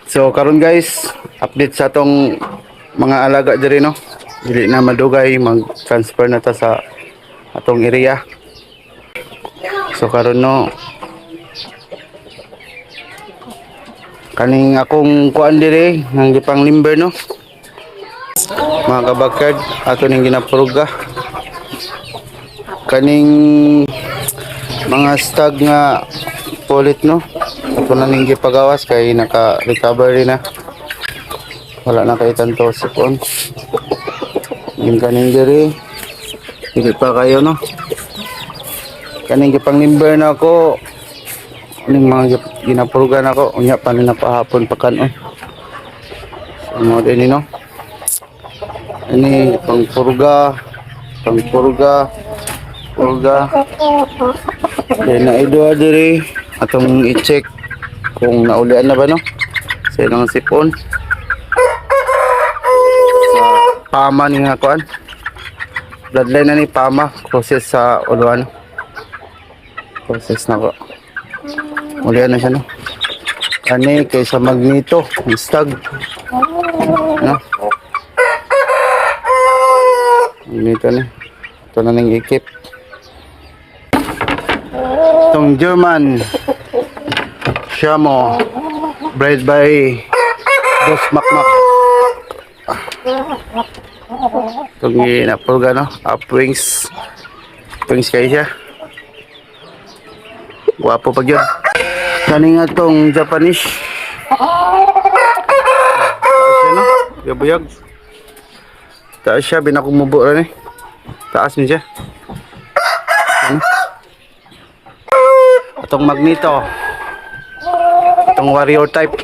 So karon guys, update sa atong mga alaga diri no. Dili na madugay mag-transfer na ta sa atong area. So karon no, kaning akong kuan diri nang gipang limber no. Mga kabakad, ato ning ginapuruga. Kaning mga stag nga pulit no. Ato na ning gipagawas kay naka-recovery na. Wala na kay tanto sipon. Yung kaning diri hindi pa kayo no. Kaning gipang limber na ako. Ning mga ginapurugan ako unya pa ni napahapon pa kanon. So mo din no. Ini pangpurga. Then na idua diri atong i-check kung naulian na ba no. Sa ilang sipon. Pama ni nga kuan. Bloodline na ni Pama. Process sa uluan. Process na ko. Ulian na siya no. Kani kaysa Magneto. Stag. No? Magneto na. Ito na nang ikip. Itong German. Shamo. Bred by Boss Makmak. Itong ginapurga no, upwings. Upwings kayo siya. Guwapo pag yun. Kani nga itong Japanese. Taas siya no, gabuyag. Taas siya, binakumubo rin eh. Taas niya siya. Ano? Itong Magneto. Itong warrior type.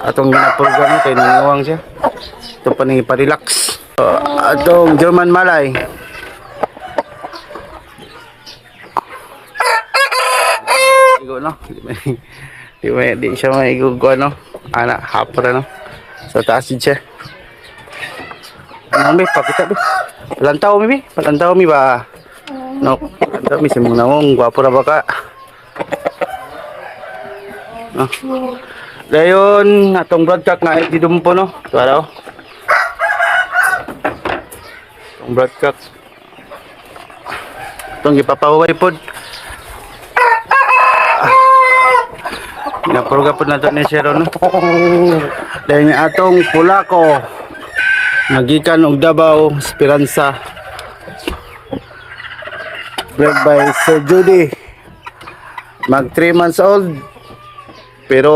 Atong ginapurga no, kaya nangiwang siya. Ito pa nang iparelax. Atong German Malay. Igo no. Di siya maigugo no. Anak hapra no. So taas din siya. Ano mi pakita bi. Palantaw mi ba. No. Palantaw mi simong nawong gwapo ra ba ka. No. Dayon atong broadcast nga idumpo no. Tuwa atong broadcast. Itong gipapaway pod. Napuruga po na ito ni Sir no? Dahil atong Pulako magikan og Davao Esperanza bred by Sir Judy mag 3 months old pero